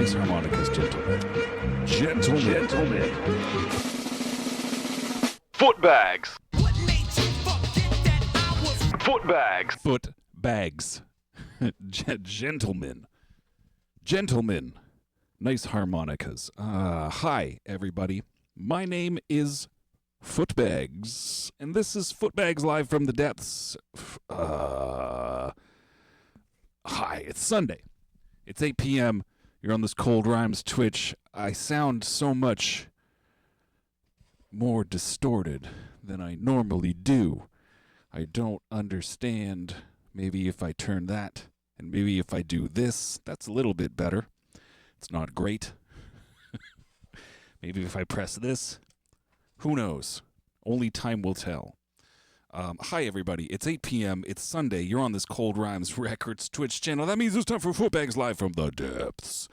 Nice harmonicas, gentlemen. Gentlemen. Footbags. Footbags. Footbags. Gentlemen. Nice harmonicas. Hi, everybody. My name is Footbags, and this is Footbags live from the depths. Hi, it's Sunday. It's 8 p.m. You're on this Cold Rhymes Twitch. I sound so much more distorted than I normally do. I don't understand. Maybe if I turn that, and maybe if I do this, that's a little bit better. It's not great. Maybe if I press this, who knows? Only time will tell. Hi, everybody. It's 8 p.m. It's Sunday. You're on this Cold Rhymes Records Twitch channel. That means it's time for Footbags live from the depths.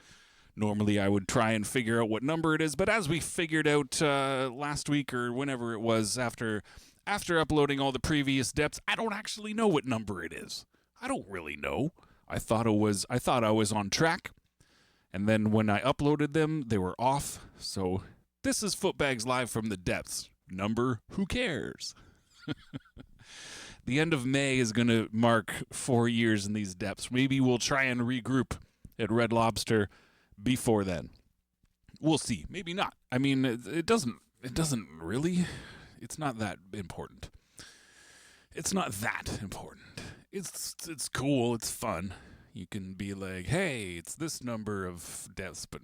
Normally, I would try and figure out what number it is, but as we figured out last week or whenever it was after uploading all the previous depths, I don't actually know what number it is. I don't really know. I thought I was on track, and then when I uploaded them, they were off. So this is Footbags live from the depths. Number, who cares? The end of May is going to mark 4 years in these depths. Maybe we'll try and regroup at Red Lobster before then. We'll see. Maybe not. I mean, it doesn't really. It's not that important. It's not that important. It's cool. It's fun. You can be like, hey, it's this number of depths, but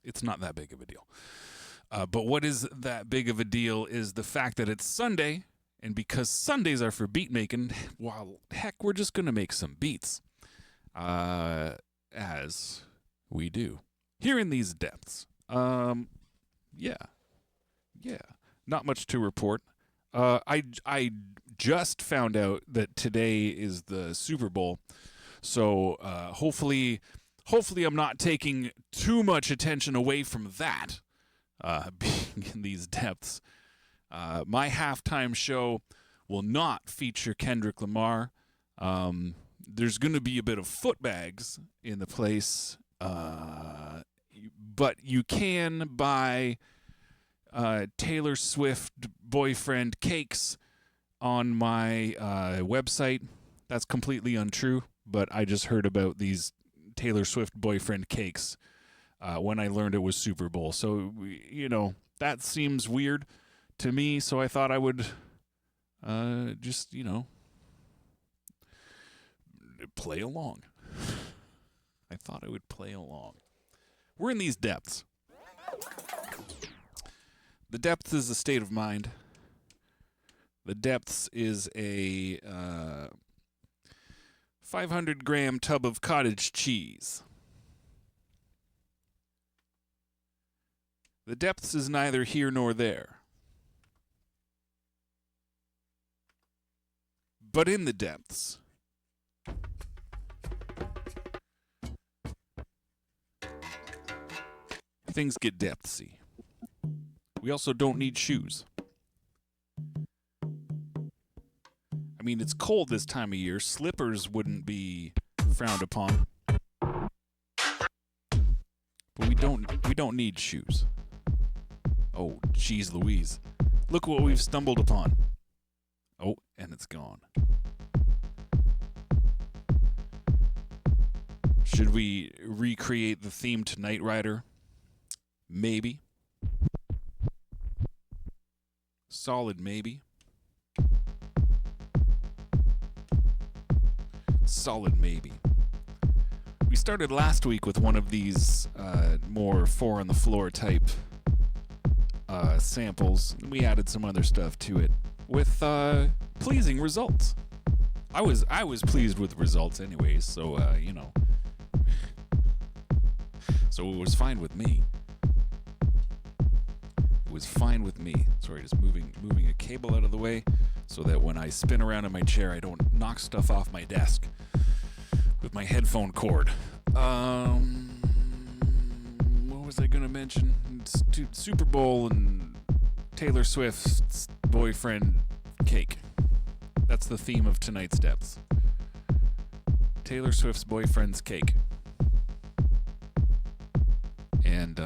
it's not that big of a deal. But what is that big of a deal is the fact that it's Sunday, and because Sundays are for beat making, well, heck, we're just going to make some beats. As we do here in these depths. Yeah. Not much to report. I just found out that today is the Super Bowl, so hopefully I'm not taking too much attention away from that. Being in these depths. My halftime show will not feature Kendrick Lamar. There's going to be a bit of Footbags in the place, but you can buy Taylor Swift boyfriend cakes on my website. That's completely untrue, but I just heard about these Taylor Swift boyfriend cakes when I learned it was Super Bowl. So, that seems weird to me, so I thought I would just, play along. I thought I would play along. We're in these depths. The depths is a state of mind. The depths is a 500-gram tub of cottage cheese. The depths is neither here nor there. But in the depths, things get depthsy. We also don't need shoes. I mean, it's cold this time of year. Slippers wouldn't be frowned upon. But we don't need shoes. Oh, geez Louise. Look what we've stumbled upon. Oh, and it's gone. Should we recreate the theme to Knight Rider? Maybe. Solid maybe. Solid maybe. We started last week with one of these more four on the floor type samples. We added some other stuff to it with pleasing results. I was pleased with the results anyways, so so it was fine with me. It was fine with me. Sorry, just moving a cable out of the way so that when I spin around in my chair, I don't knock stuff off my desk with my headphone cord. What was I gonna mention? Super Bowl and Taylor Swift's boyfriend cake. That's the theme of tonight's depths. Taylor Swift's boyfriend's cake. And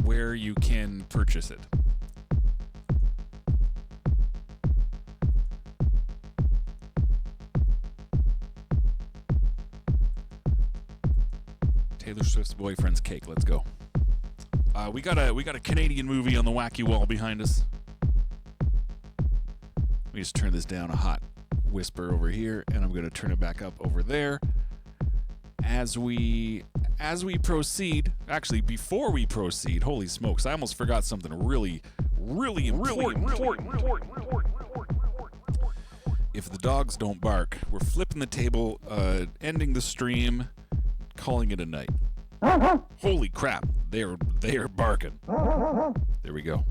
where you can purchase it. Taylor Swift's boyfriend's cake. Let's go. We got a Canadian movie on the wacky wall behind us. Let me just turn this down a hot whisper over here, and I'm gonna turn it back up over there. As we proceed, actually before we proceed, holy smokes, I almost forgot something really important. If the dogs don't bark, we're flipping the table, ending the stream, calling it a night. Holy crap, they are barking. There we go.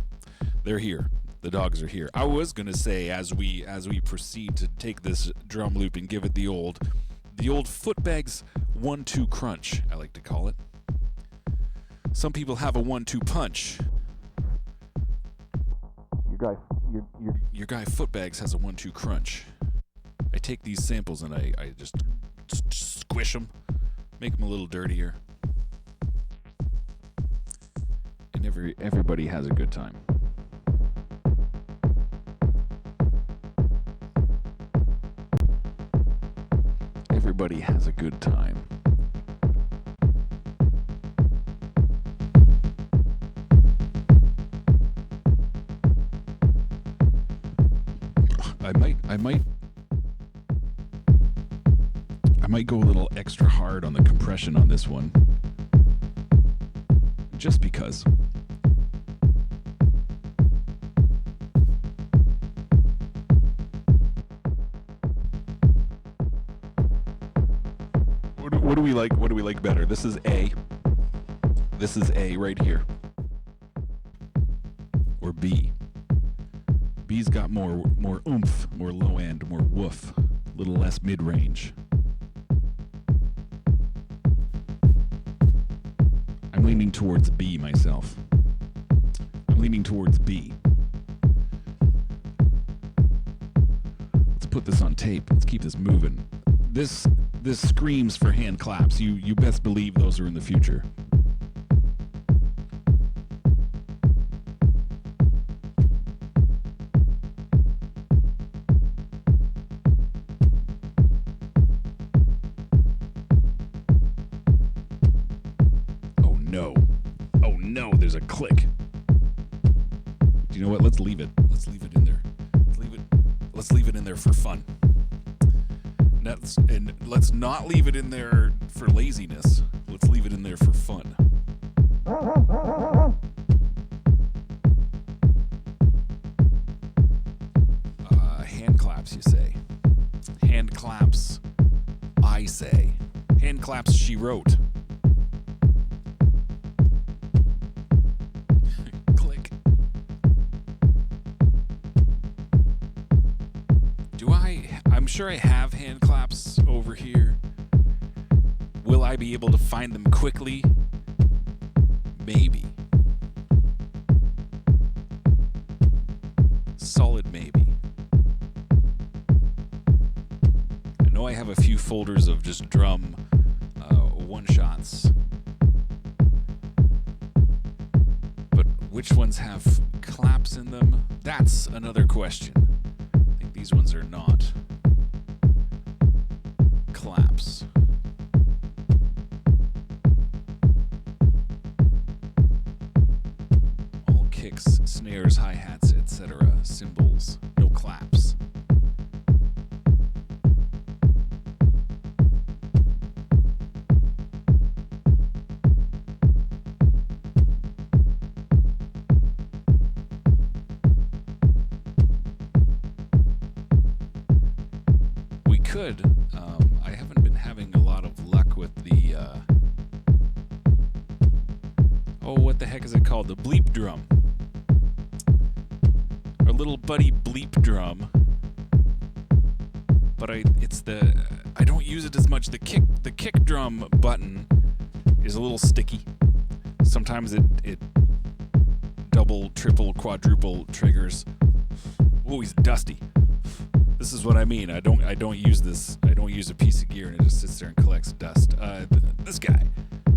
They're here. The dogs are here. I was gonna say as we proceed to take this drum loop and give it the old Footbags 1-2 crunch, I like to call it. Some people have a 1-2 punch. Your guy Footbags has a 1-2 crunch. I take these samples and I just squish them, make them a little dirtier, and everybody has a good time. Everybody has a good time. I might go a little extra hard on the compression on this one. Just because. What do we like? What do we like better? This is A. This is A right here. Or B. B's got more oomph, more low end, more woof, a little less mid-range. I'm leaning towards B myself. I'm leaning towards B. Let's put this on tape. Let's keep this moving. This screams for hand claps. You best believe those are in the future. Oh no, there's a click. Do you know what? Let's leave it. Let's leave it in there. Let's leave it in there for fun. And let's not leave it in there for laziness. Let's leave it in there for fun. Hand claps, you say. Hand claps, I say. Hand claps, she wrote. Click. I'm sure I have hand claps over here. Will I be able to find them quickly? Maybe. Solid maybe. I know I have a few folders of just drum one-shots. But which ones have claps in them? That's another question. I think these ones are not claps. All kicks, snares, hi-hats, etc. Cymbals, no claps. I haven't been having a lot of luck with the what the heck is it called? The bleep drum. Our little buddy bleep drum. But I don't use it as much. The kick drum button is a little sticky. Sometimes it double, triple, quadruple triggers. Oh, he's dusty. This is what I mean. I don't use this. I don't use a piece of gear and it just sits there and collects dust. This guy,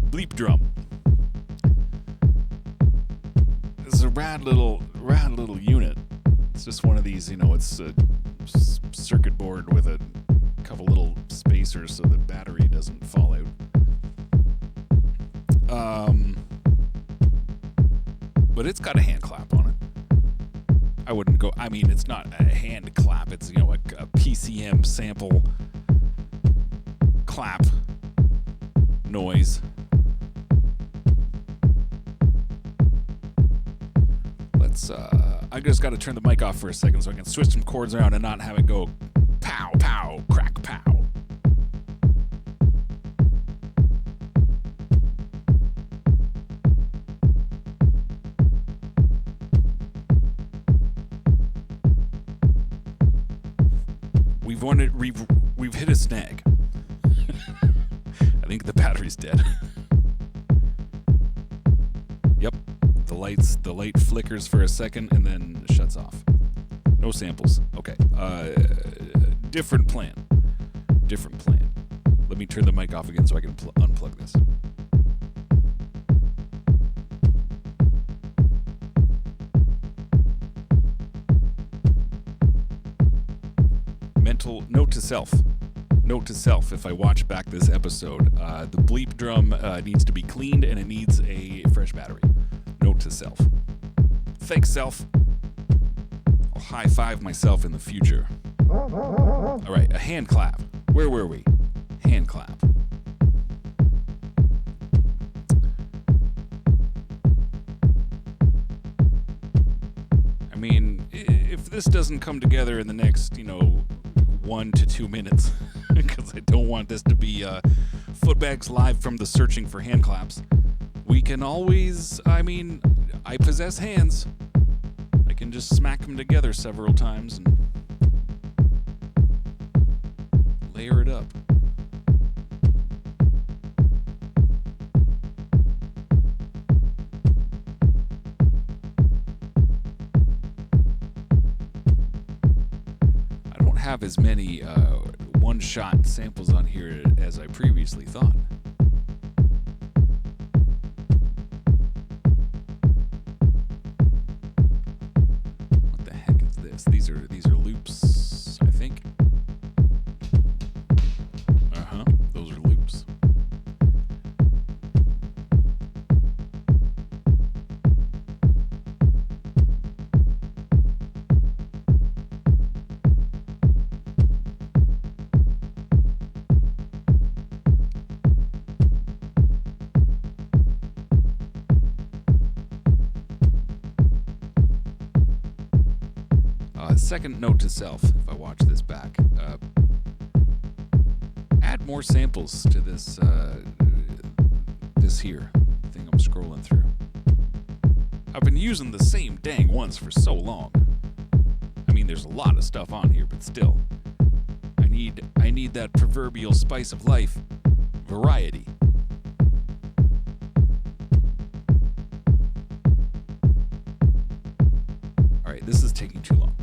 bleep drum. This is a rad little unit. It's just one of these. It's a circuit board with a couple little spacers so the battery doesn't fall out. But it's got a hand clap on it. I wouldn't go. I mean, it's not a hand clap. It's a PCM sample clap noise. Let's. I just got to turn the mic off for a second so I can switch some chords around and not have it go pow pow crack pow. We've hit a snag. I think the battery's dead. Yep. The light flickers for a second and then shuts off. No samples. Okay. Different plan. Let me turn the mic off again so I can unplug this. Note to self, if I watch back this episode, the bleep drum needs to be cleaned and it needs a fresh battery. Note to self. Thanks, self. I'll high five myself in the future. All right, a hand clap. Where were we? Hand clap. I mean, if this doesn't come together in the next, 1 to 2 minutes, because I don't want this to be Footbags live from the searching for hand claps. We can always, I possess hands. I can just smack them together several times and layer it up. Have as many one-shot samples on here as I previously thought. What the heck is this? These are loops, I think. Those are loops. second note to self, if I watch this back, add more samples to this this here thing I'm scrolling through. I've been using the same dang ones for so long. I mean, there's a lot of stuff on here, but still, I need that proverbial spice of life, variety. All right, this is taking too long.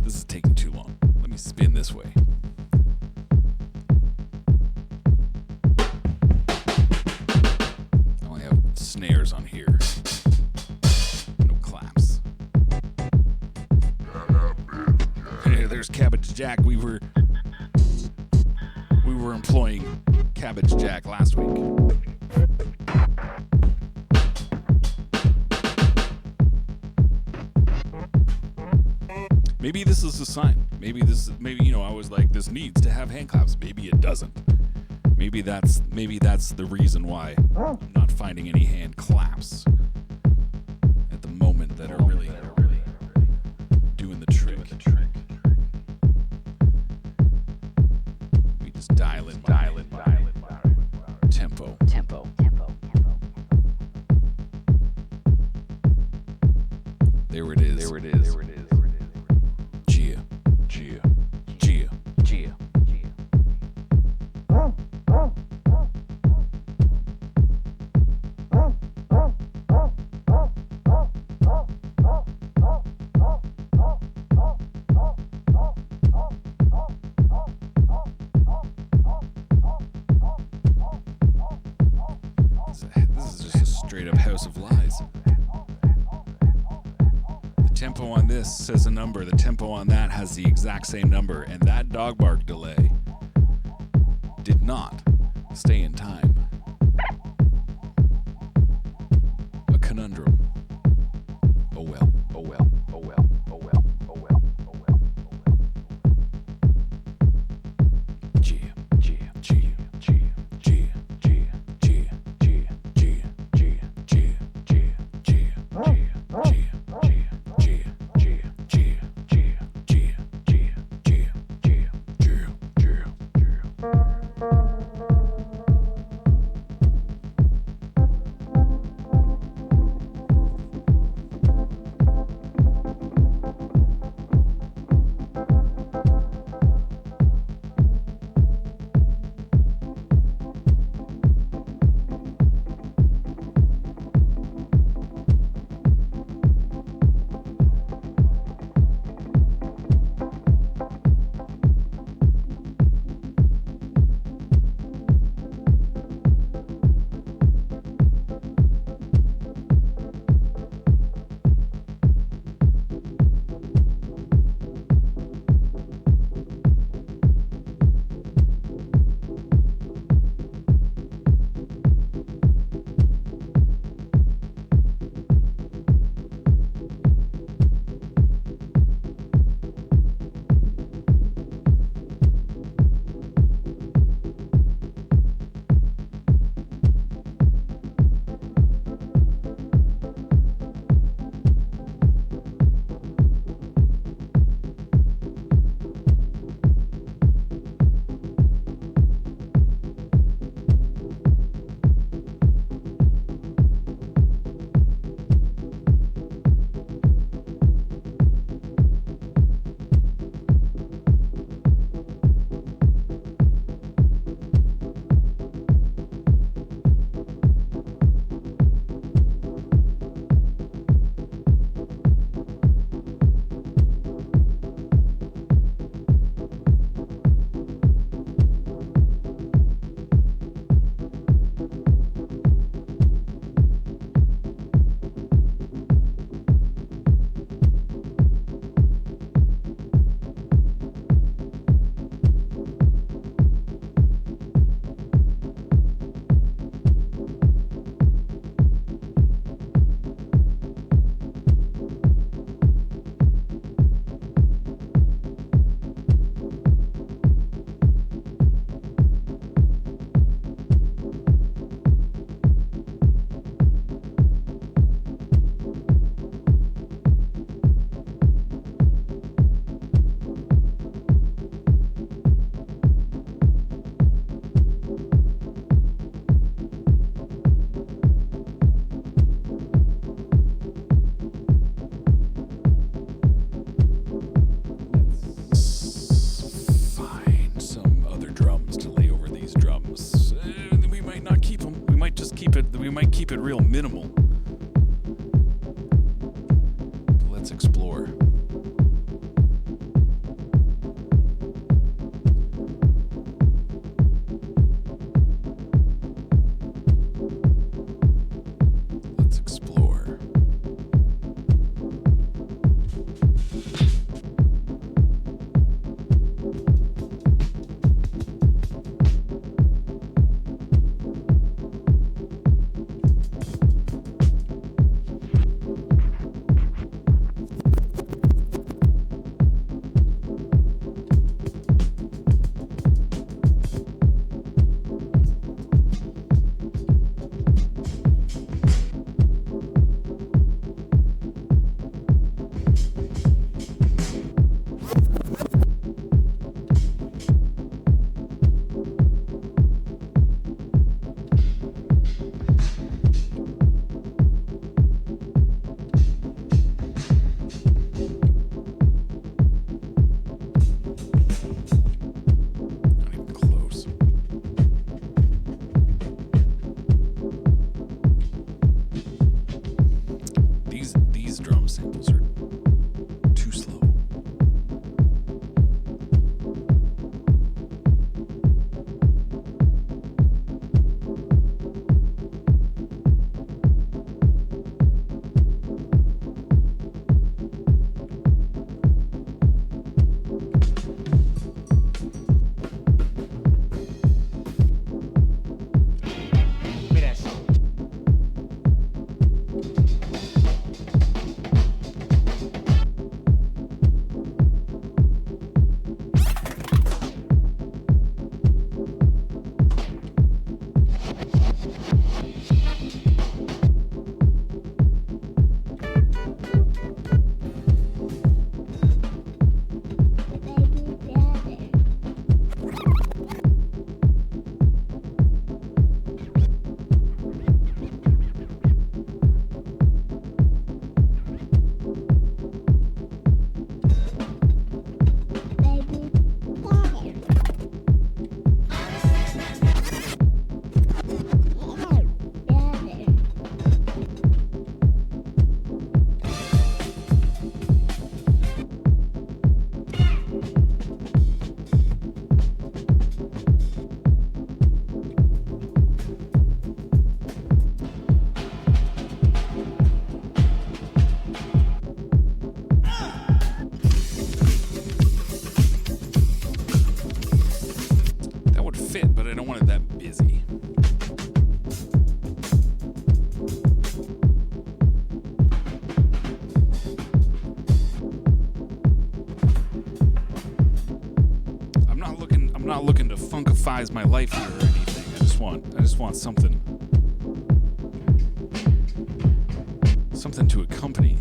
This is taking too long. Let me spin this way. I only have snares on here. No claps. Hey, there's Cabbage Jack. We were employing Cabbage Jack last week. Maybe this is a sign. Maybe I was like, this needs to have hand claps. Maybe it doesn't. Maybe that's the reason why I'm not finding any hand claps at the moment that are really doing the trick. We just dial in tempo. There it is. Gia. This is just a straight up house of lies. The tempo on this says a number, the tempo on that has the exact same number, and that dog bark delay did not stay in time. A conundrum. Oh well. we might keep it real minimal. Let's explore. Let's explore. Not even close. These drum samples are too slow. Mira eso. That would fit, but I don't want it that busy. I'm not looking to funkifize my life here or anything. I just want something to accompany.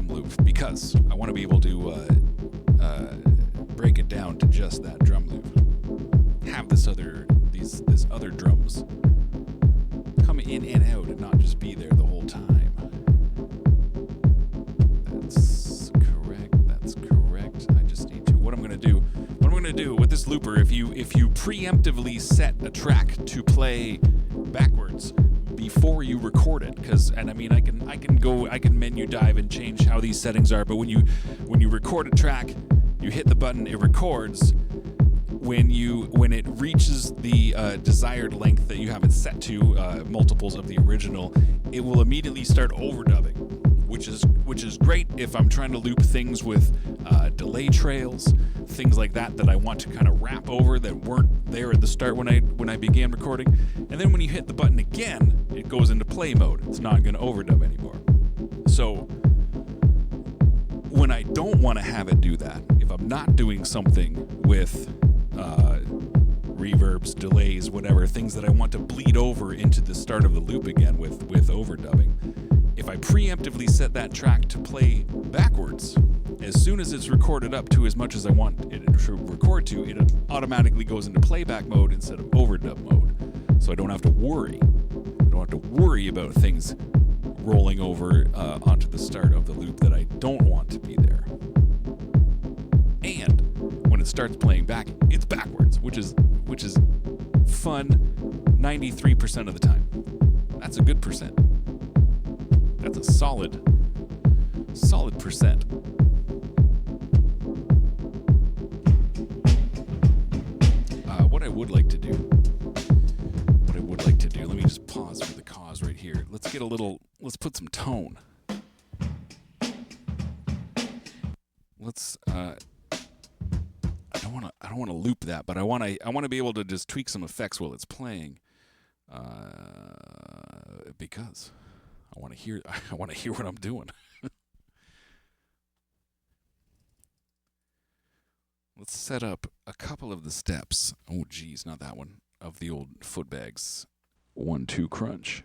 drum loop because I want to be able to break it down to just that drum loop. Have these other drums come in and out and not just be there the whole time. That's correct. I just need to. What I'm gonna do with this looper, if you preemptively set a track to play backwards before you record it, I can menu dive and change how these settings are, but when you record a track, you hit the button, it records. When it reaches the desired length that you have it set to, multiples of the original, it will immediately start overdubbing, which is great if I'm trying to loop things with delay trails, things like that I want to kind of wrap over that weren't there at the start when I began recording. And then when you hit the button again, it goes into play mode. It's not going to overdub anymore. So when I don't want to have it do that, if I'm not doing something with reverbs, delays, whatever, things that I want to bleed over into the start of the loop again with overdubbing, if I preemptively set that track to play backwards, as soon as it's recorded up to as much as I want it to record to, it automatically goes into playback mode instead of overdub mode. So I don't have to worry. I don't have to worry about things rolling over onto the start of the loop that I don't want to be there. And when it starts playing back, it's backwards, which is fun 93% of the time. That's a good percent. That's a solid percent. What I would like to do, let me just pause for the cause right here. Let's put some tone. I don't want to loop that, but I want to be able to just tweak some effects while it's playing, because I want to hear what I'm doing. Let's set up a couple of the steps. Oh geez, not that one, of the old Footbags 1-2 crunch.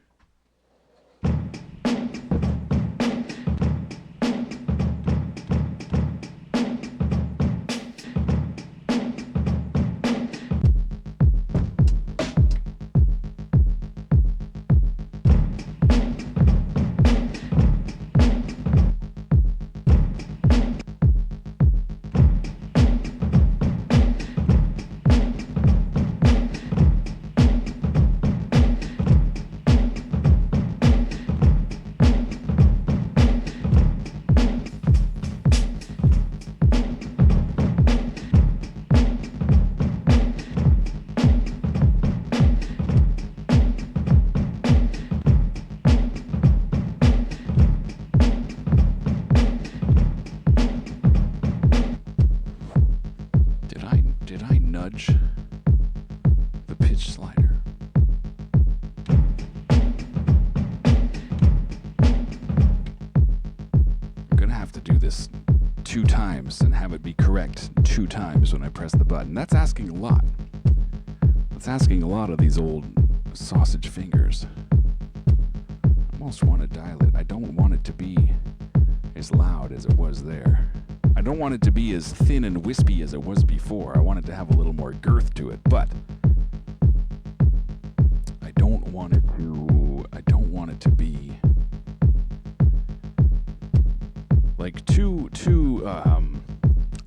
The pitch slider. I'm gonna have to do this 2 times and have it be correct 2 times when I press the button. That's asking a lot. That's asking a lot of these old sausage fingers. I almost want to dial it. I don't want it to be as loud as it was there. I don't want it to be as thin and wispy as it was before. I want it to have a little more girth to it, but I don't want it to be like too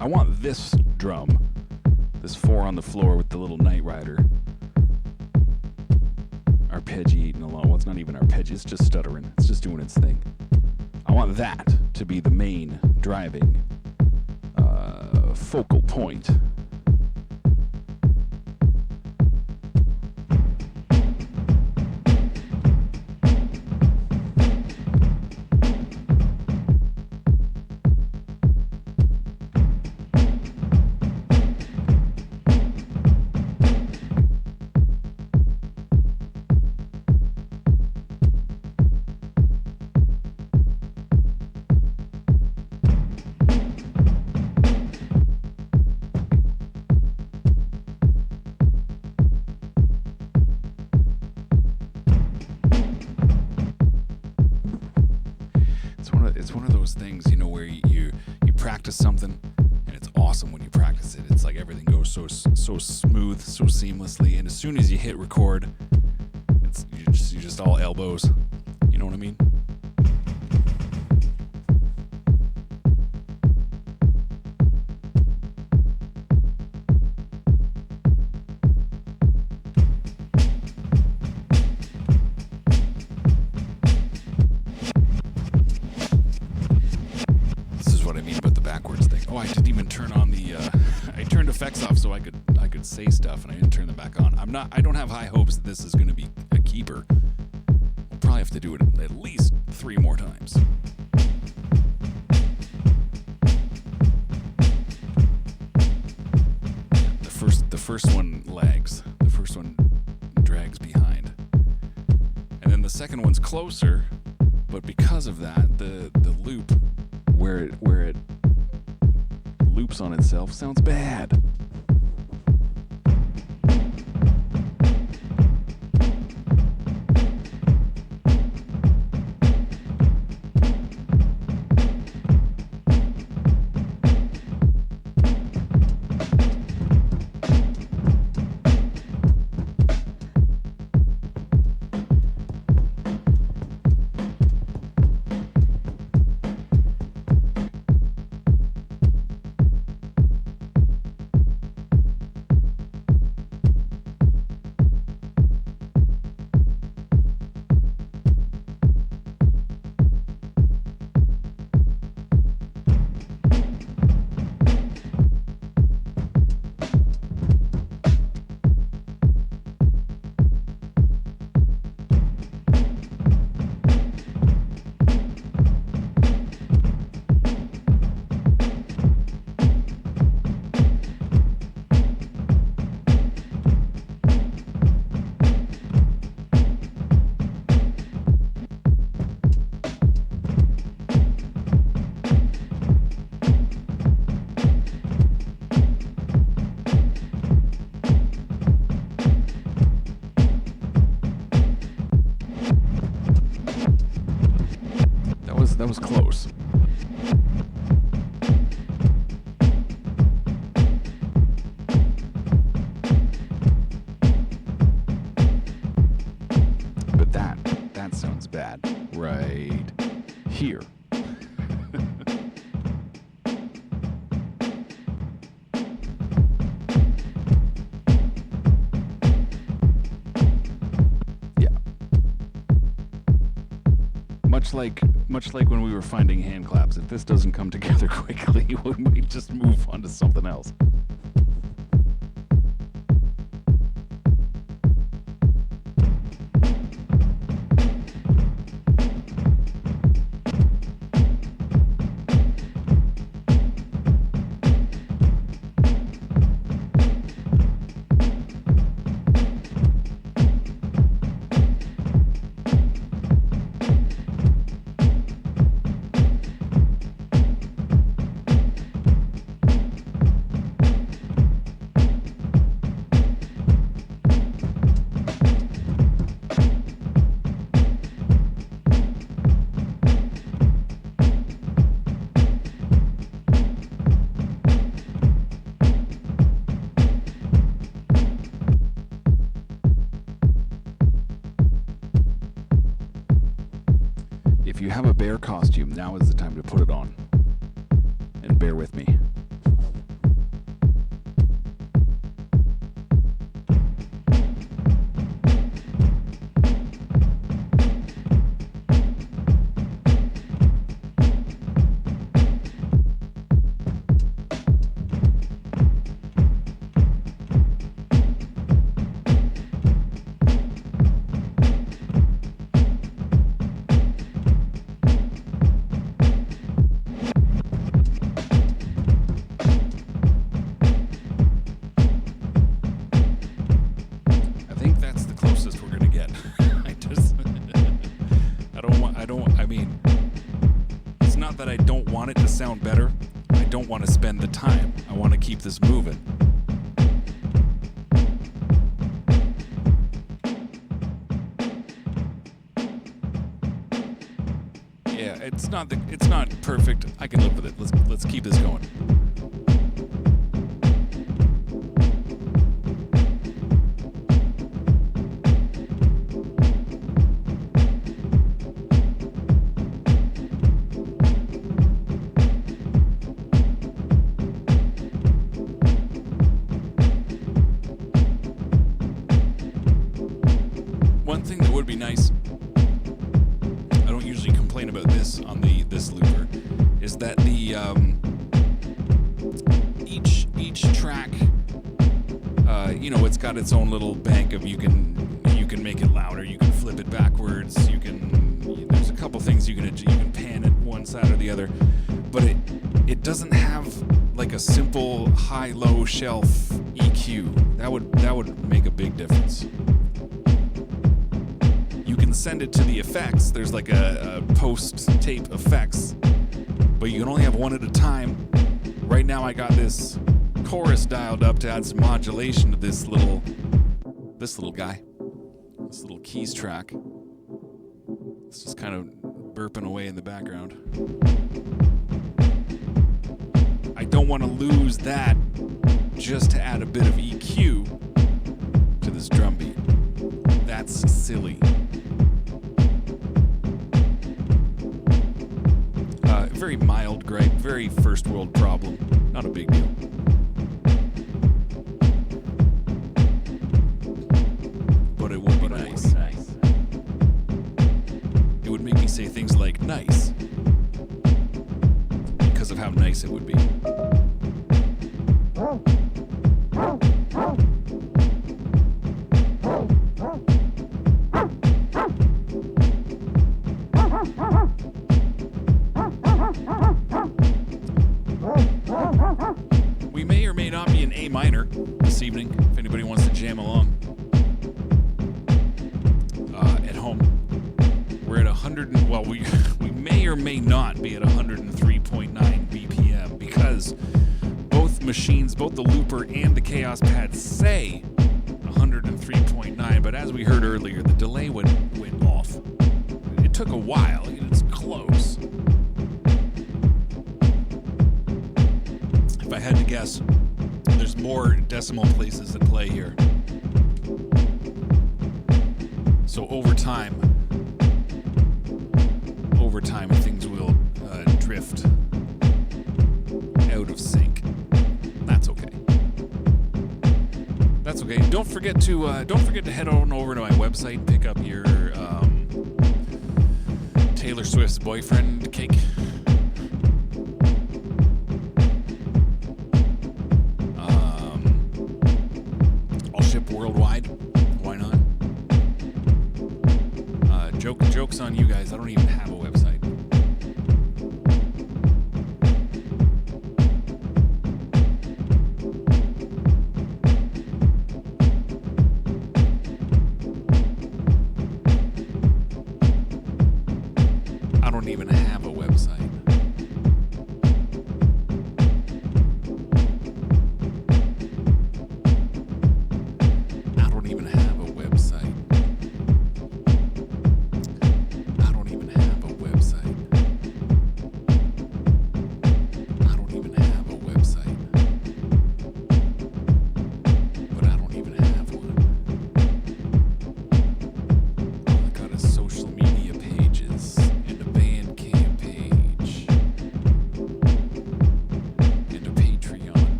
I want this drum, this 4 on the floor with the little Knight Rider arpeggiating along. Well, it's not even arpeggio, it's just stuttering. It's just doing its thing. I want that to be the main driving focal point. where you practice something, and it's awesome when you practice it. It's like everything goes so smooth, so seamlessly, and as soon as you hit record, you're just all elbows. You know what I mean? I didn't even turn on the. I turned effects off so I could say stuff, and I didn't turn them back on. I don't have high hopes that this is going to be a keeper. We'll probably have to do it at least 3 more times. The first one lags. The first one drags behind, and then the second one's closer. But because of that, the loop where it loops on itself sounds bad. That was close. But that sounds bad right here. Much like when we were finding hand claps, if this doesn't come together quickly, we just move on to something else. If you have a bear costume, now is the time to put it on. And bear with me. Sound better. I don't want to spend the time. I want to keep this moving. Yeah, It's not perfect. I can live with it. Let's keep this going. One thing that would be nice, I don't usually complain about this on this looper, is that the each track, it's got its own little bank of you can make it louder, you can flip it backwards, there's a couple things you can pan it one side or the other, but it doesn't have like a simple high-low shelf EQ. That would make a big difference. You can send it to the effects. There's like a post-tape effects, but you can only have one at a time. Right now I got this chorus dialed up to add some modulation to this little guy, this little keys track. It's just kind of burping away in the background. I don't want to lose that just to add a bit of EQ to this drum beat. That's silly. Very mild gripe, very first world problem. Not a big deal. But it would be nice. It would make me say things like nice because of how nice it would be. We may or may not be in A minor this evening, if anybody wants to jam along. At home, we're at 100. We may or may not be at 103.9 BPM because both machines, both the looper and the Chaos Pad, say 103.9. But as we heard earlier, the delay went off. It took a while. It's close. If I had to guess, there's more decimal places at play here. So over time, things will drift out of sync. That's okay. That's okay. Don't forget to head on over to my website and pick up your Taylor Swift's Boyfriend cake. Worldwide, why not? Joke's on you guys. I don't even have a website. I don't even have a website.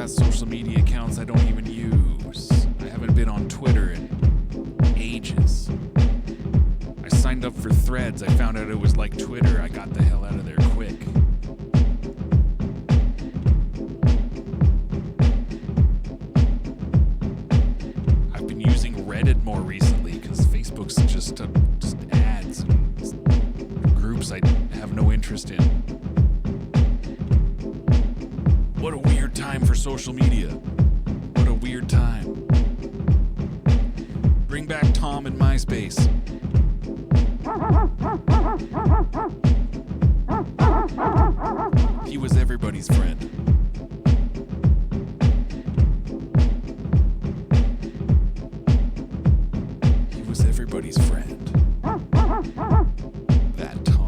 Social media accounts I don't even use. I haven't been on Twitter in ages. I signed up for Threads. I found out it was like Twitter. I got the hell out of there quick. I've been using Reddit more recently because Facebook's just ads and groups I have no interest in. What a weird time for social media. What a weird time. Bring back Tom and MySpace. He was everybody's friend. friend. That Tom.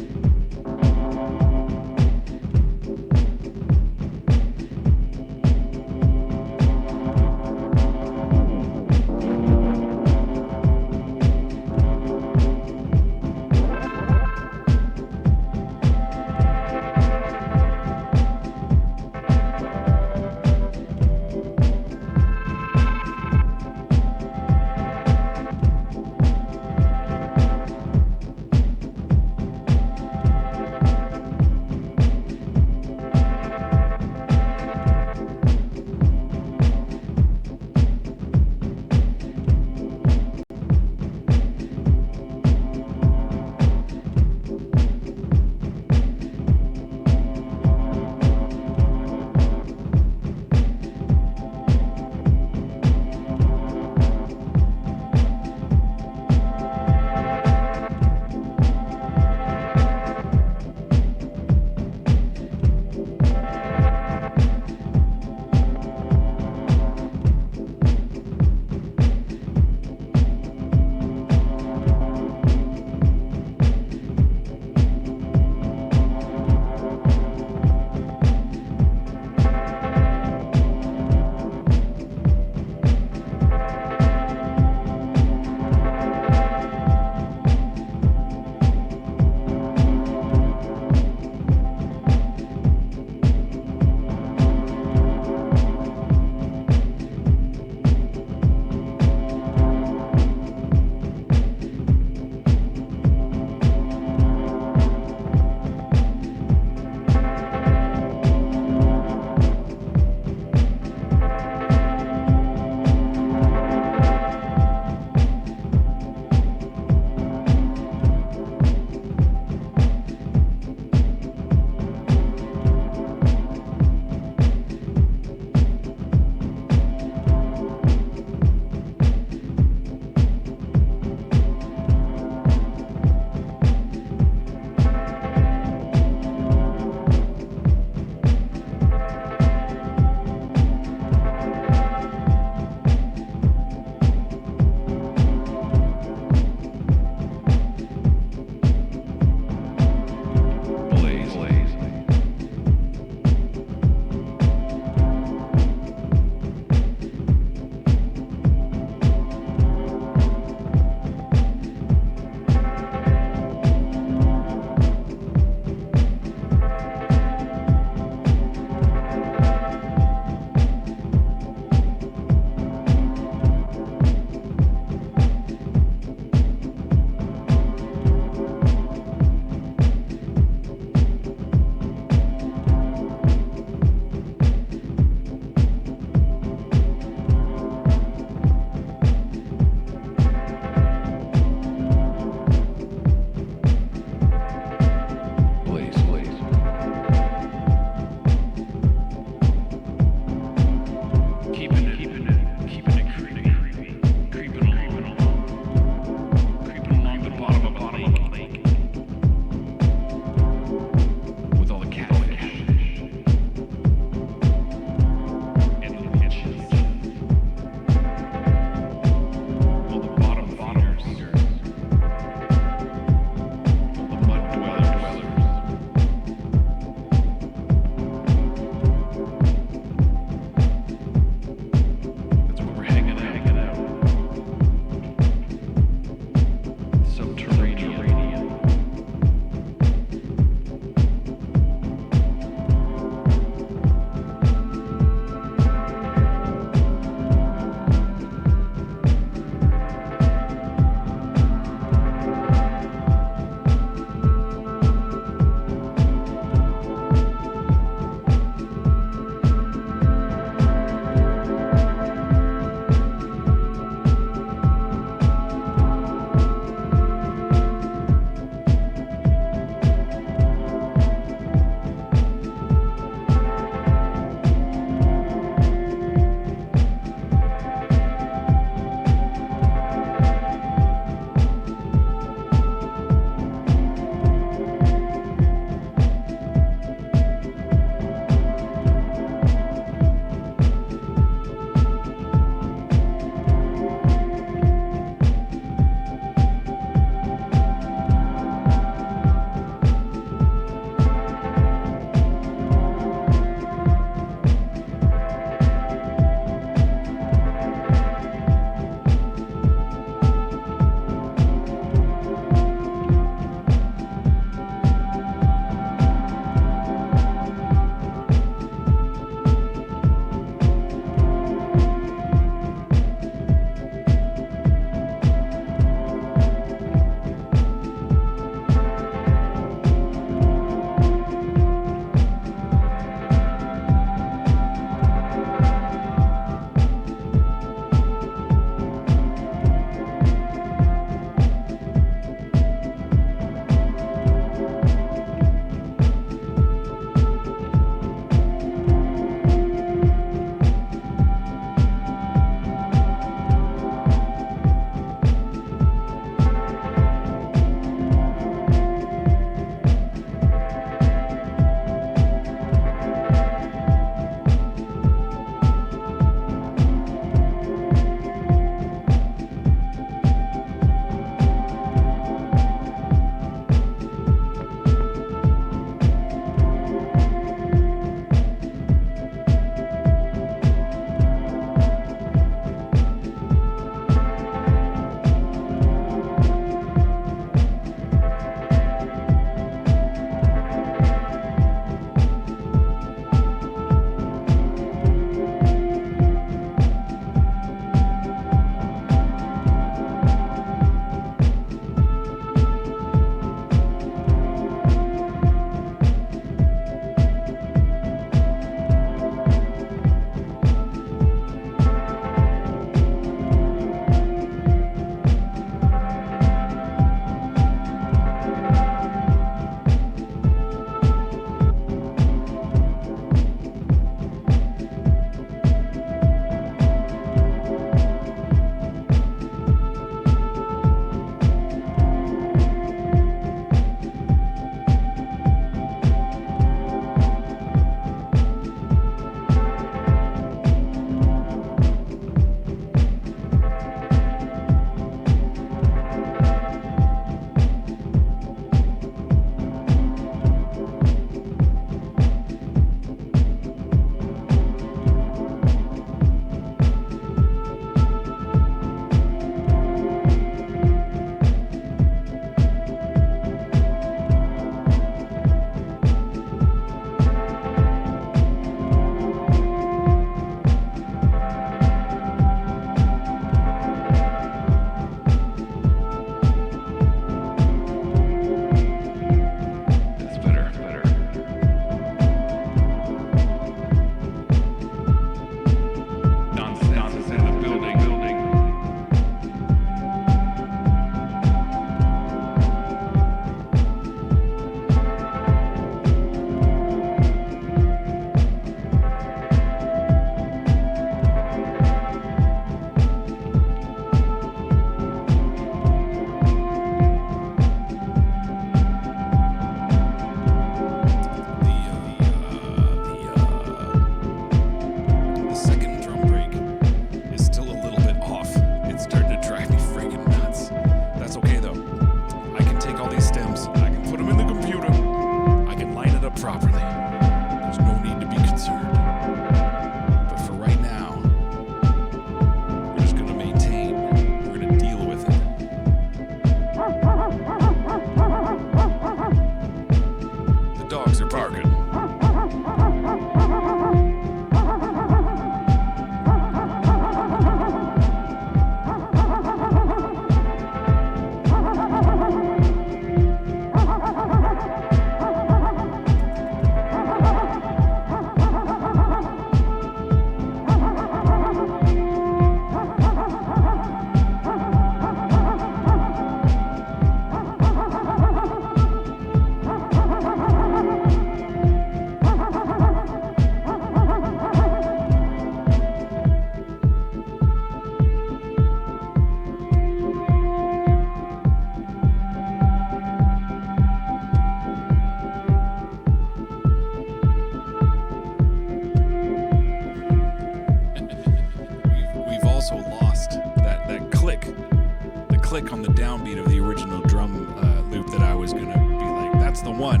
click on the downbeat of the original drum loop that I was gonna be like, that's the one.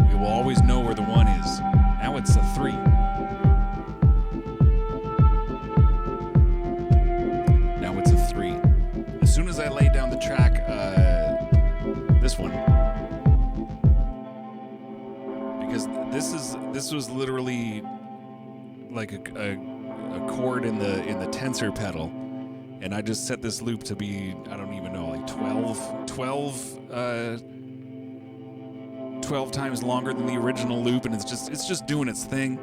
We will always know where the one is. Now it's a 3. Now it's a 3. As soon as I lay down the track, this one, because this was literally like a chord in the tensor pedal, and I just set this loop to be, I don't even know, like 12 times longer than the original loop, and it's just doing its thing.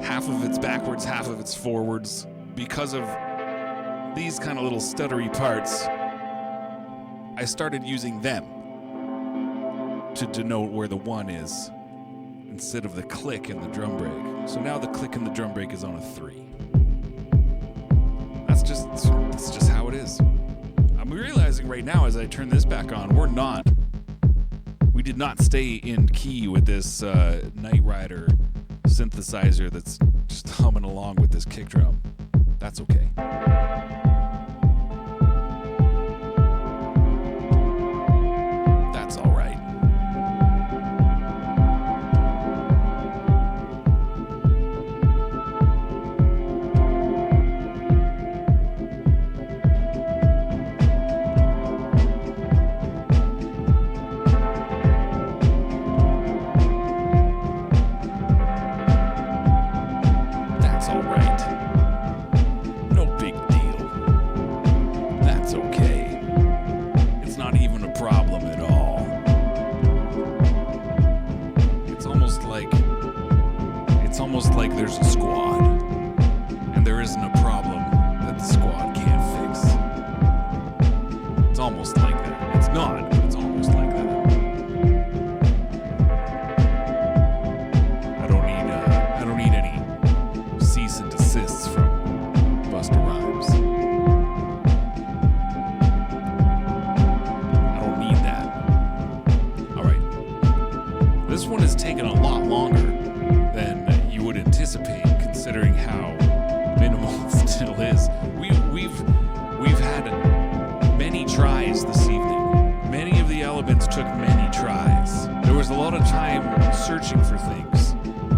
Half of it's backwards, half of it's forwards. Because of these kind of little stuttery parts, I started using them to denote where the 1 is instead of the click in the drum break. So now the click in the drum break is on a 3. That's just how it is. I'm realizing right now as I turn this back on, we did not stay in key with this Knight Rider synthesizer that's just humming along with this kick drum. That's okay. That's all right. That's all right. No big deal. That's okay. It's not even a problem at all. It's almost like there's a squad, and there isn't a problem that the squad can't fix. It's almost like that. It's not, but it's almost like that. I don't need any cease and desists from Busta Rhymes. I don't need that. All right. This one has taken a lot longer than you would anticipate, considering how minimal it still is. We've had many tries this evening. Many of the elements took many tries. There was a lot of time searching for things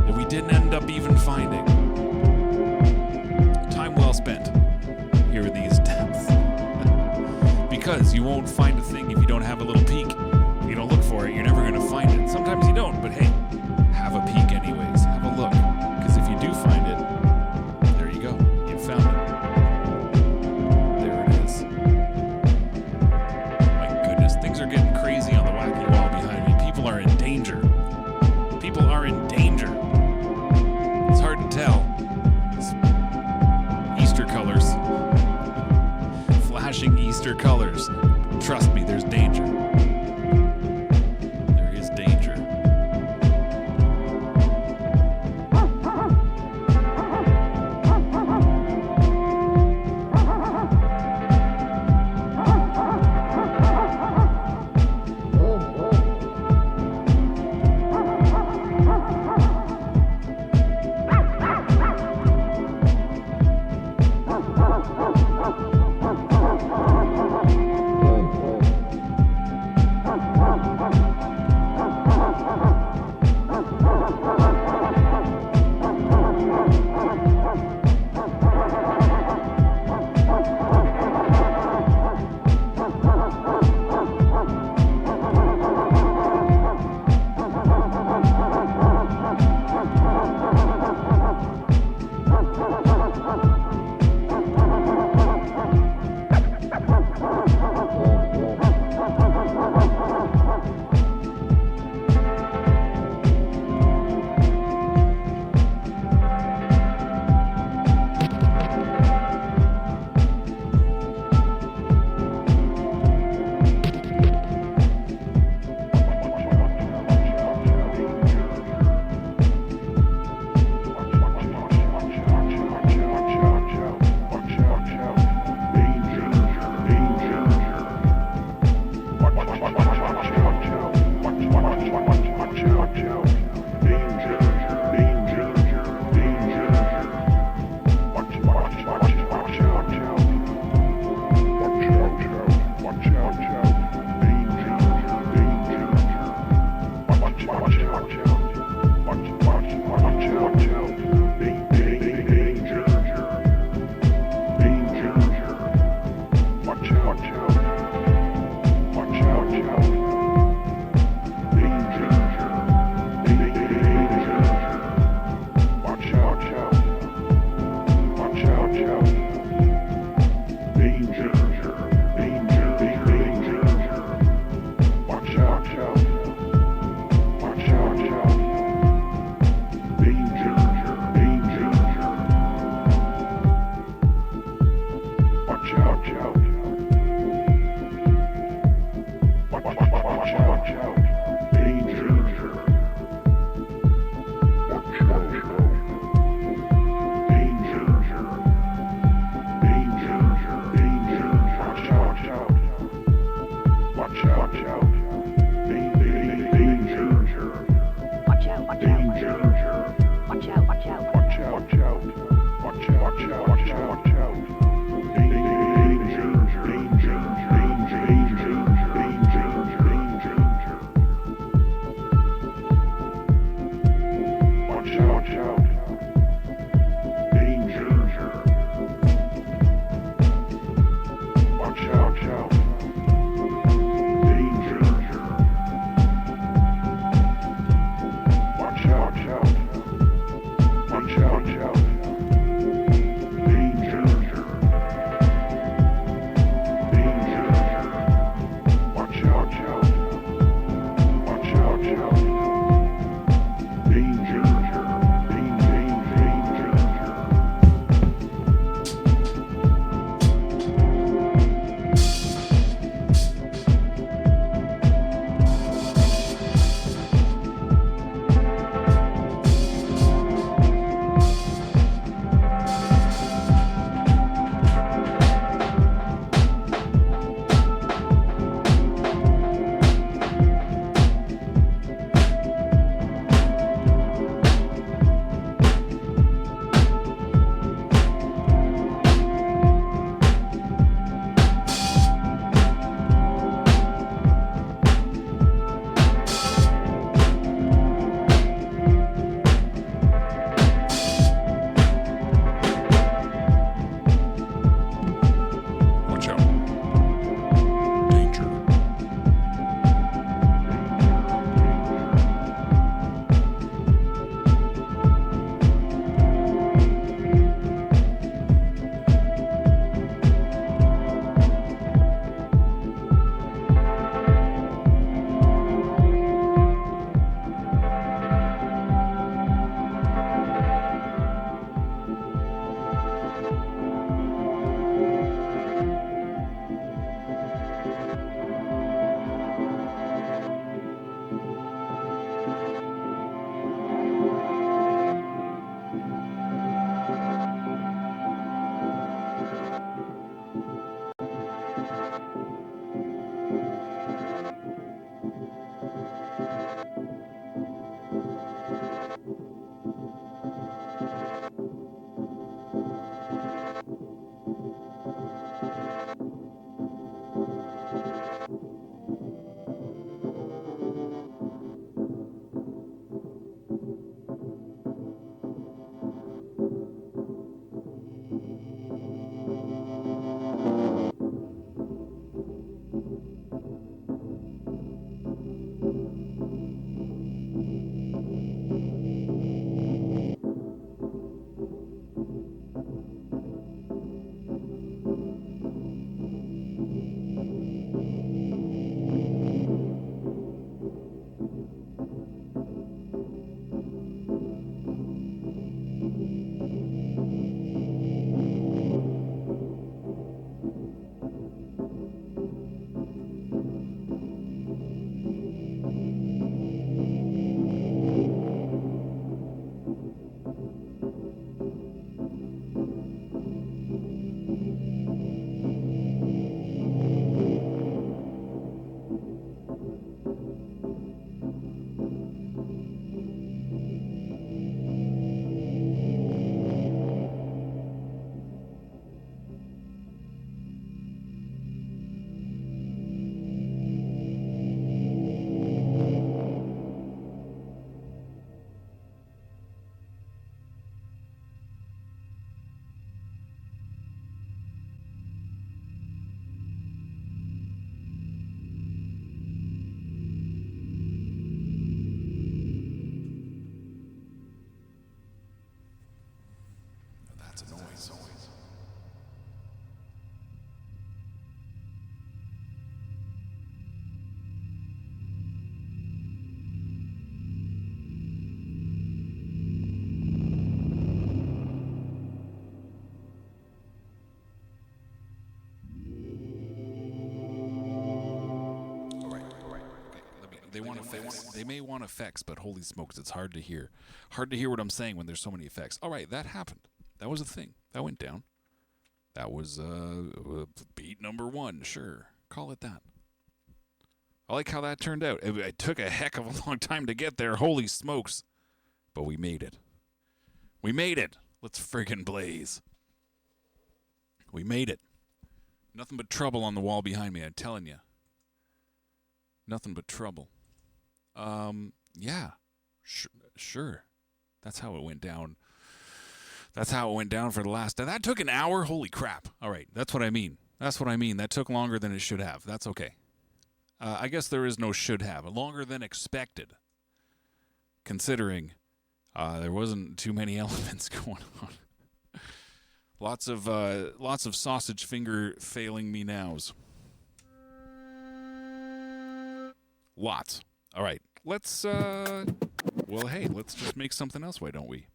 that we didn't end up even finding. Time well spent here in these depths. Because you won't find a thing if you don't have a little peek. If you don't look for it, you're never going to find it. Sometimes you don't, but hey, have a peek anyways. Have a look. Because if you do find it, there you go. You found it. There it is. My goodness, things are getting crazy on the wacky wall behind me. People are in danger. People are in danger. It's hard to tell. It's Easter colors. Flashing Easter colors. Trust me, there's danger. There is danger. That's a noise. They may want effects, but holy smokes, it's hard to hear. Hard to hear what I'm saying when there's so many effects. All right, that happened. That was a thing. That went down. That was beat number 1. Sure, call it that. I like how that turned out. It took a heck of a long time to get there. Holy smokes. But we made it. We made it. Let's friggin' blaze. We made it. Nothing but trouble on the wall behind me, I'm telling you. Nothing but trouble. Yeah. Sure. That's how it went down. That's how it went down for the last... That took an hour? Holy crap. All right, that's what I mean. That's what I mean. That took longer than it should have. That's okay. I guess there is no should have. Longer than expected. Considering there wasn't too many elements going on. Lots of sausage finger failing me nows. Lots. All right. Let's well, hey, let's just make something else, why don't we?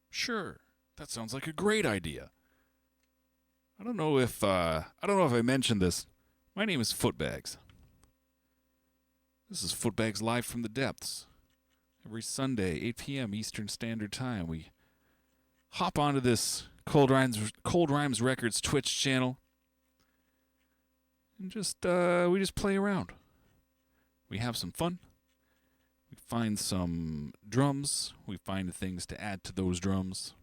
Sure. That sounds like a great idea. I don't know if I mentioned this. My name is Footbags. This is Footbags live from the depths. Every Sunday, 8 p.m. Eastern Standard Time, we hop onto this Cold Rhymes Records Twitch channel and we just play around. We have some fun. We find some drums. We find things to add to those drums.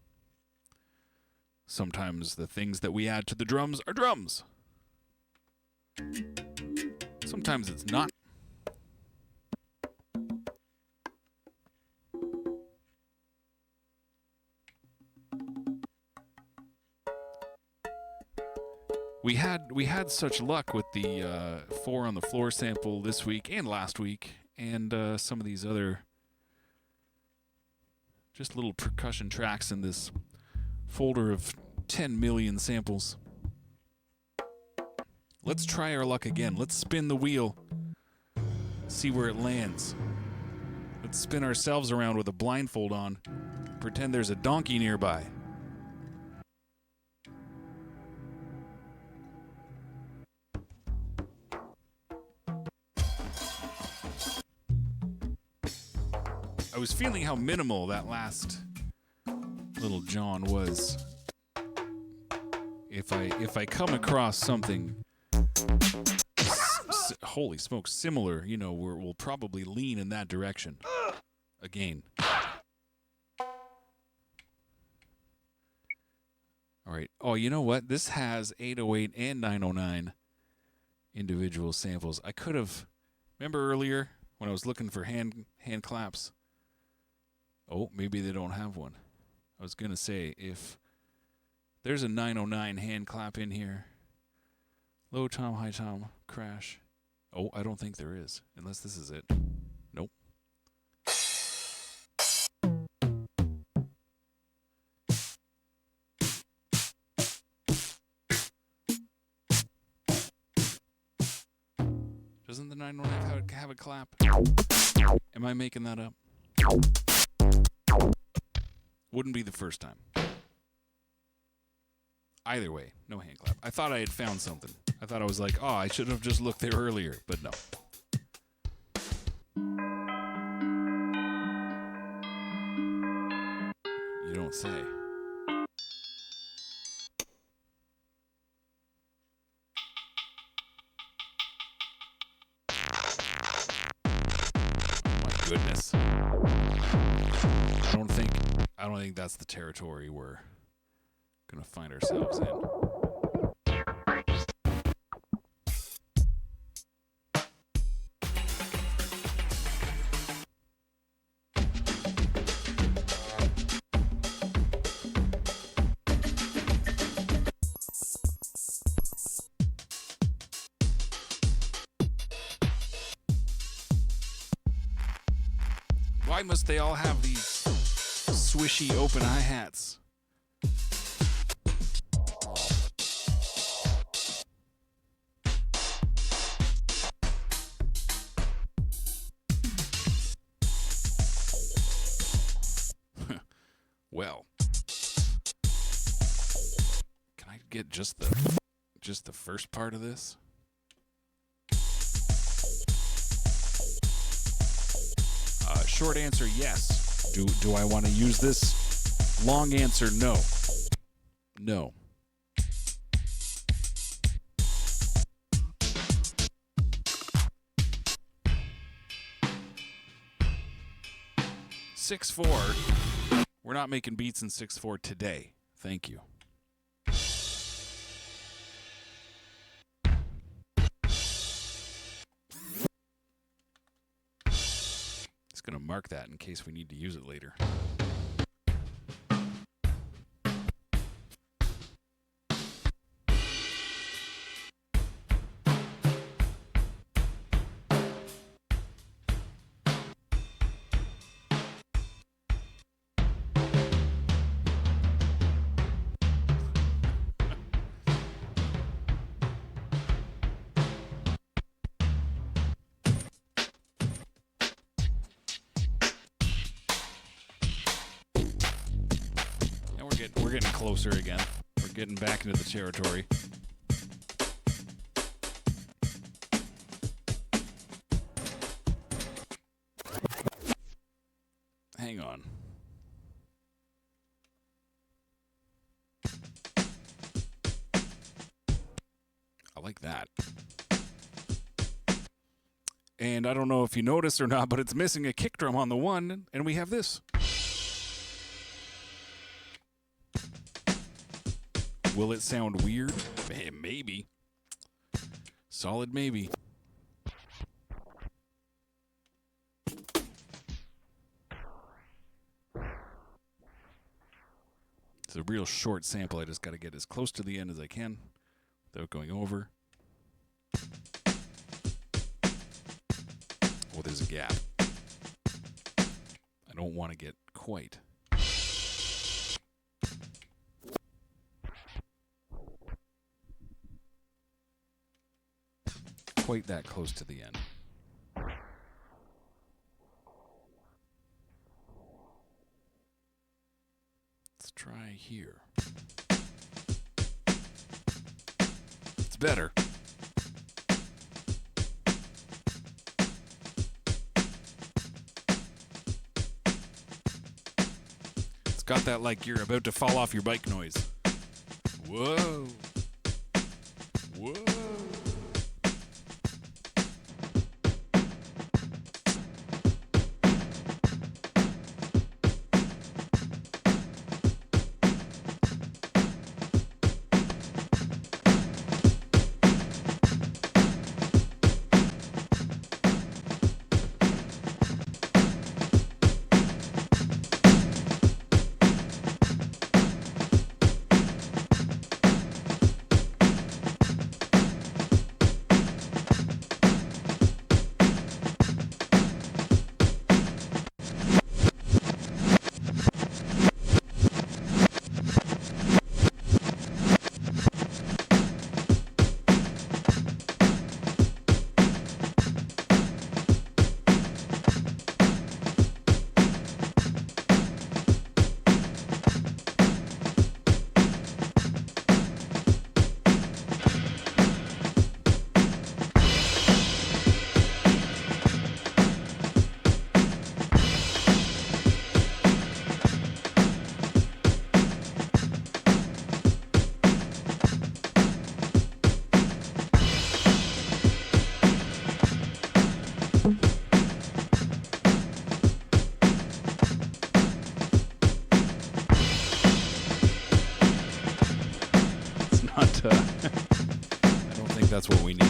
Sometimes the things that we add to the drums are drums. Sometimes it's not. We had such luck with the 4 on the floor sample this week and last week, and some of these other just little percussion tracks in this folder of 10 million samples. Let's try our luck again. Let's spin the wheel, see where it lands. Let's spin ourselves around with a blindfold on, pretend there's a donkey nearby. I was feeling how minimal that last little John was. If I come across something, holy smokes, similar, we'll probably lean in that direction. Again. All right. Oh, you know what? This has 808 and 909 individual samples. I could have, remember earlier when I was looking for hand claps? Oh, maybe they don't have one. I was going to say, if there's a 909 hand clap in here, low tom, high tom, crash. Oh, I don't think there is, unless this is it. Nope. Doesn't the 909 have a clap? Am I making that up? Wouldn't be the first time. Either way, no hand clap. I thought I had found something. I thought I was like, I should have just looked there earlier, but no. You don't say. Oh my goodness. I don't think that's the territory we're gonna find ourselves in. Why must they all have these swishy open hi-hats? Well, can I get just the first part of this? Short answer, yes. Do I want to use this? Long answer, no. No. Six four. We're not making beats in 6/4 today. Thank you. Just gonna mark that in case we need to use it later. We're getting closer again. We're getting back into the territory. Hang on. I like that. And I don't know if you noticed or not, but it's missing a kick drum on the one, and we have this. Will it sound weird? Maybe. Solid maybe. It's a real short sample. I just got to get as close to the end as I can without going over. Oh, there's a gap. I don't want to get quite. Quite that close to the end. Let's try here. It's better. It's got that like you're about to fall off your bike noise. Whoa. Whoa. I don't think that's what we need.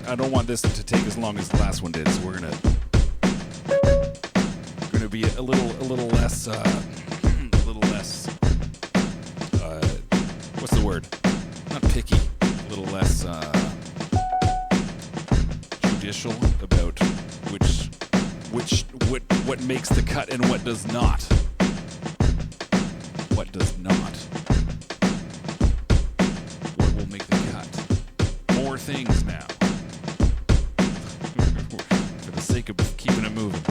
I don't want this to take as long as the last one did, so we're gonna be a little less what's the word? Not picky. A little less judicial about what makes the cut and what does not. What does not. What will make the cut? More things now. For the sake of keeping it moving.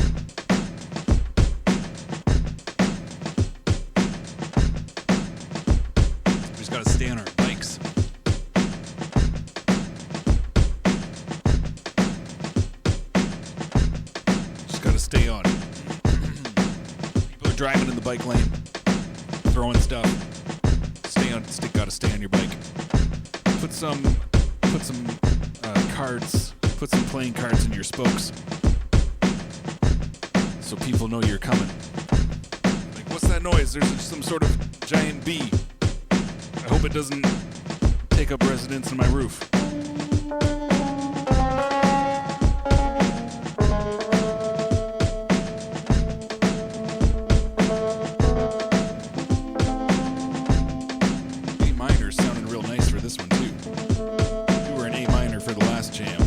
We just gotta stay on our bikes. Just gotta stay on it. People are driving in the bike lane, throwing stuff. Gotta stay on your bike. Put some cards, put some playing cards in your spokes, so people know you're coming. Like, what's that noise? There's some sort of giant bee. I hope it doesn't take up residence in my roof. A minor sounded real nice for this one too. We were in A minor for the last jam.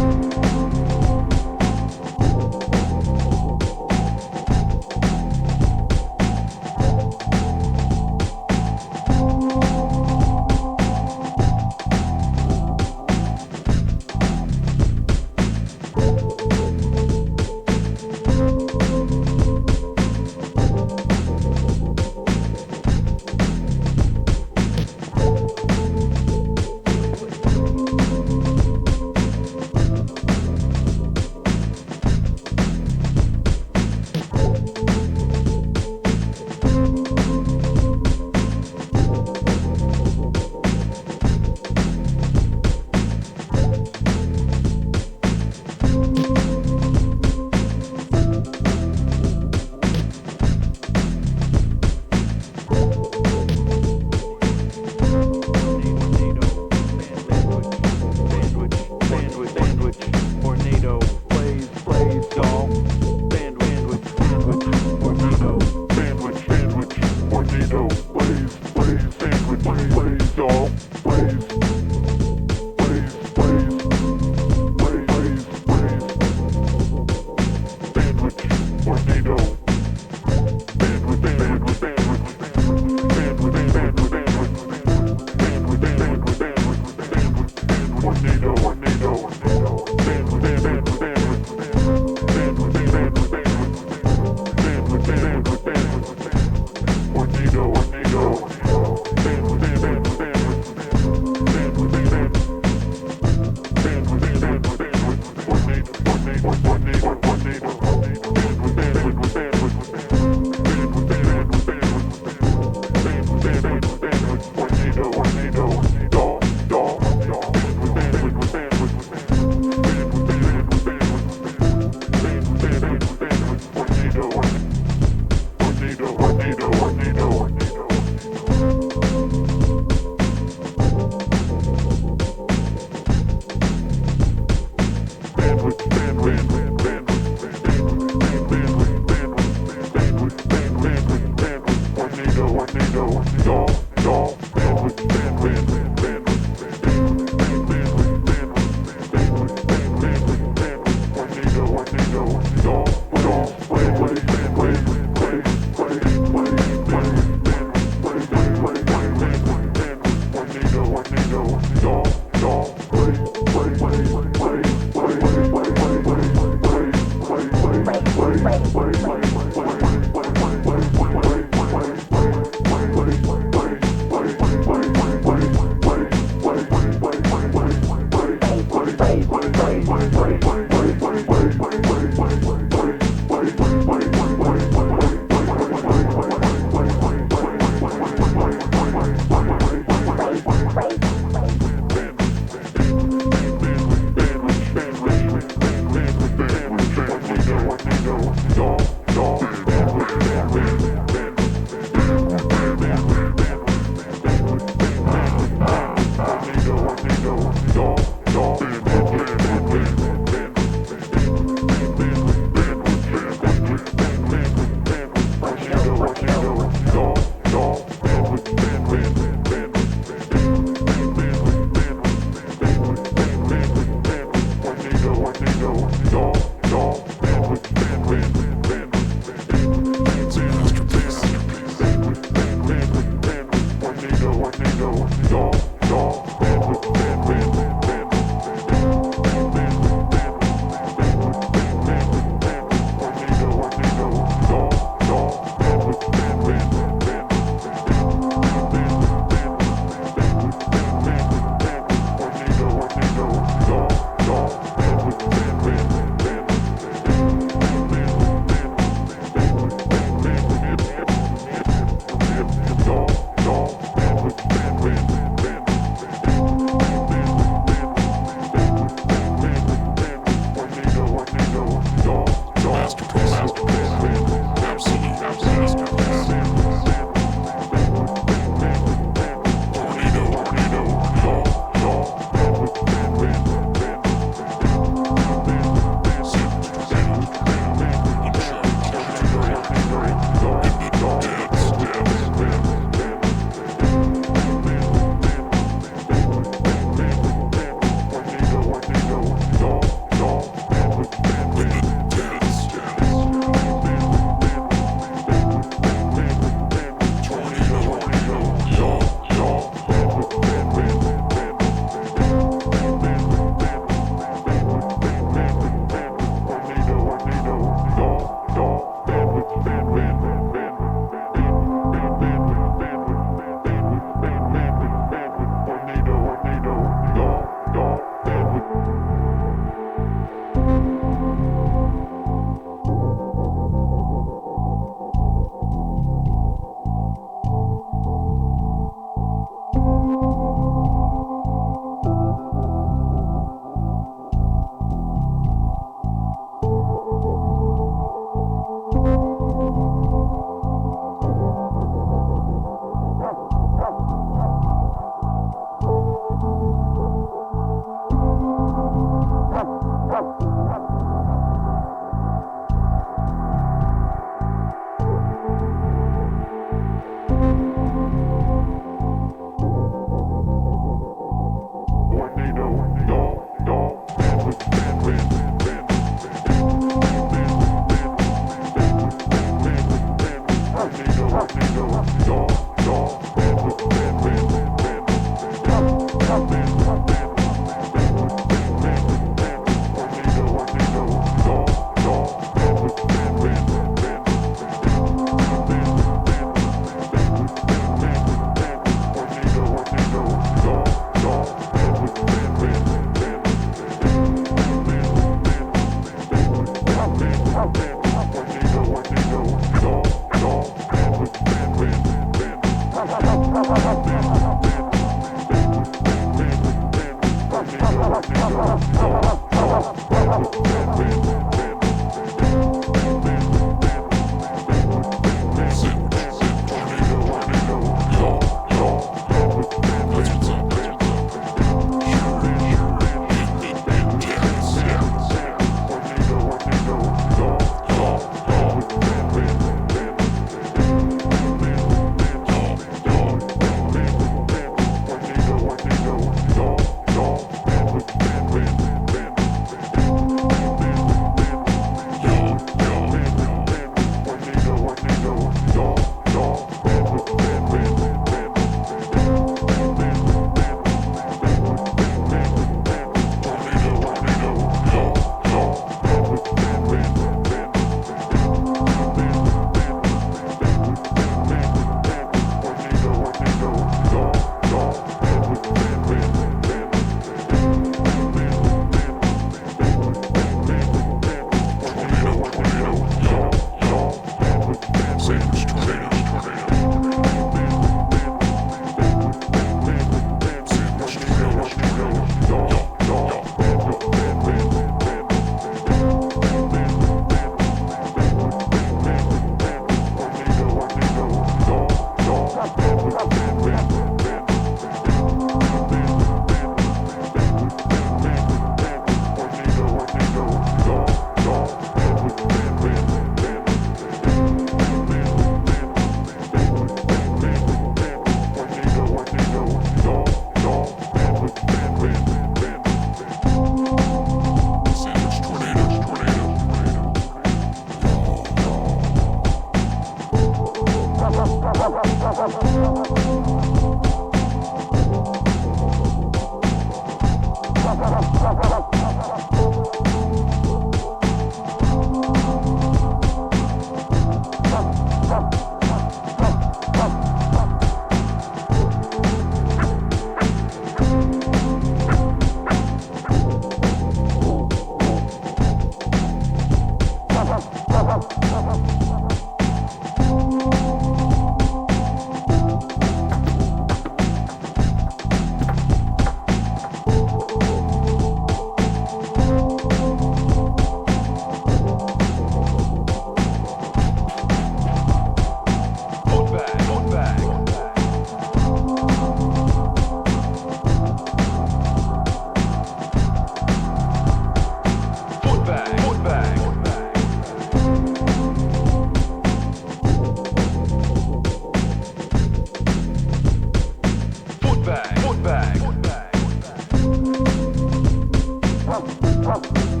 Footbags.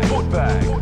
Footbags.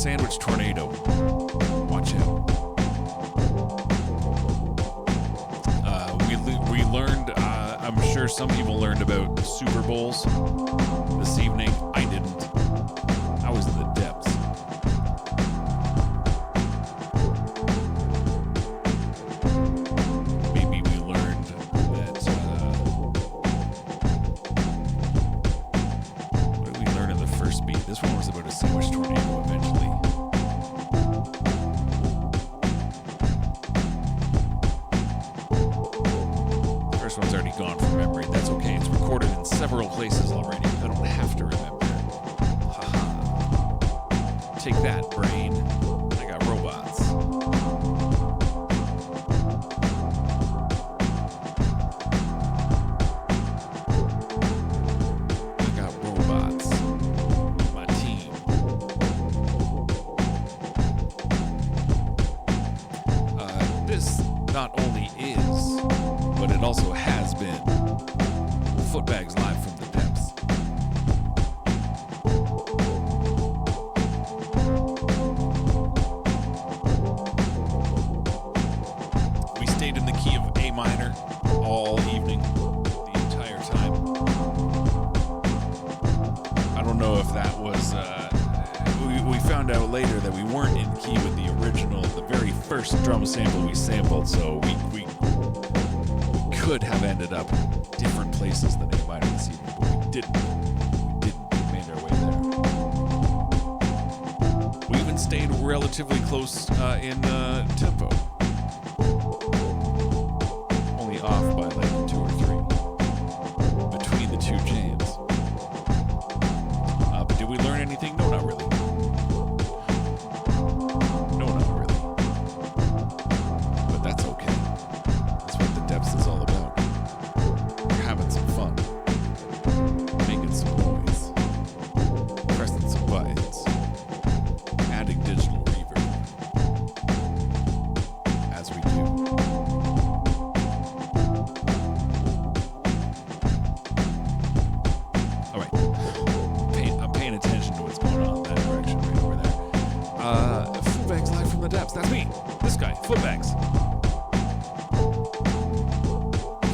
Sandwich tornado. Watch out. We learned, I'm sure some people learned about Super Bowls this evening. I didn't. I was in the depths. Maybe we learned that, what did we learn in the first beat? This one was about a sandwich tornado eventually. First one's already gone from memory. That's okay. It's recorded in several places already. I don't have to remember it. Haha. Take that, brain. I got robots. I got robots. My team. This not only is, but it also has been Footbags Live from the Depths. We stayed in the key of A minor all evening, the entire time. I don't know if that was, we found out later that we weren't in key with the original, the very first drum sample we sampled, so we could have ended up different places than A minor this evening, but we didn't. We made our way there. We even stayed relatively close in tempo. Only off by like 2 or 3 between the two jams. But did we learn anything? No, not really. No, not really. But that's okay. That's what the Depths is all about. We're having some fun. Making some noise. Pressing some buttons. Adding digital reverb. As we do. Alright. I'm paying attention to what's going on in that direction right over there. Footbags Live from the Depths. That's me. This guy. Footbags.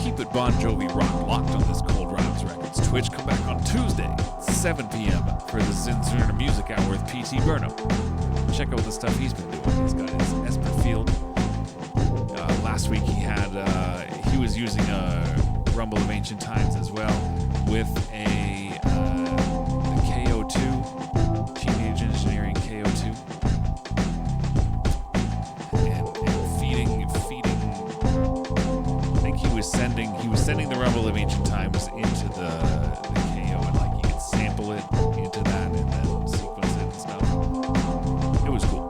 Keep it Bon Jovi rock locked on this Cold Rhymes Records. Twitch, come back on Tuesday, 7 p.m. for the Zinzerna Music Hour with P.T. Burnham. Check out the stuff he's been doing. He's got his Esper Field. Last week he was using a Rumble of Ancient Times as well with the KO2, Teenage Engineering KO2. And feeding I think he was sending the Rumble of Ancient Times into the KO, and like you could sample it into that and then sequence it and stuff. It was cool.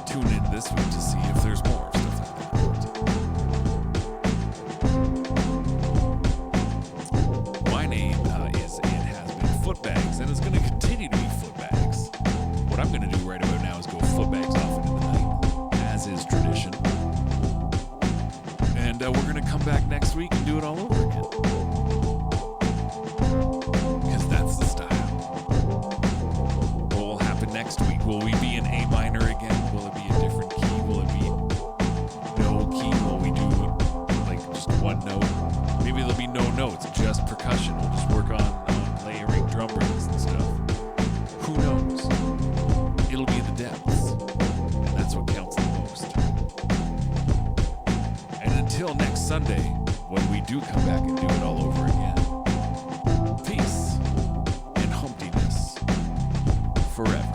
Tune in this week to see if there's more stuff like that. My name is and has been Footbags, and it's going to continue to be Footbags. What I'm going to do right about now is go Footbags off into the night, as is tradition. And we're going to come back next week and do it all over again. Because that's the style. What will happen next week? Will we be in A minor again? Will it be a different key? Will it be no key? Will we do like just one note? Maybe there'll be no notes, just percussion. We'll just work on layering drum breaks and stuff. Who knows? It'll be the Depths. And that's what counts the most. And until next Sunday, when we do come back and do it all over again, peace and humptiness forever.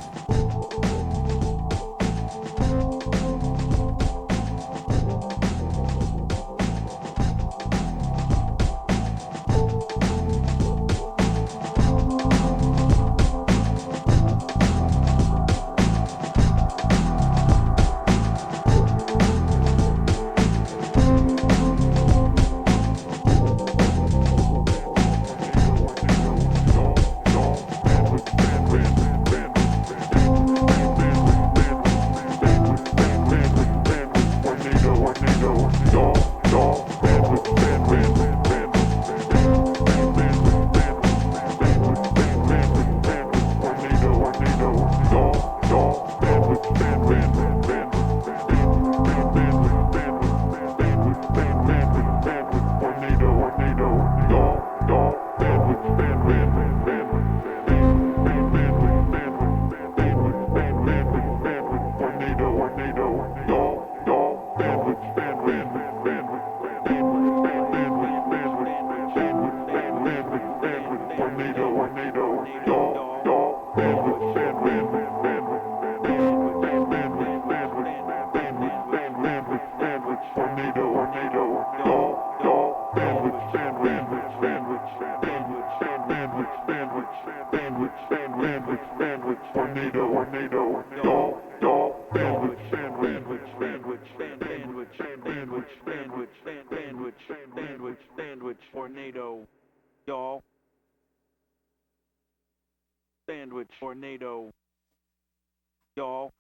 sandwich, sandwich, sandwich, tornado, tornado, y'all, y'all, sandwich, sandwich, sandwich, sandwich, sandwich, sandwich, sandwich, sandwich, sandwich, tornado, y'all, sandwich, tornado, y'all.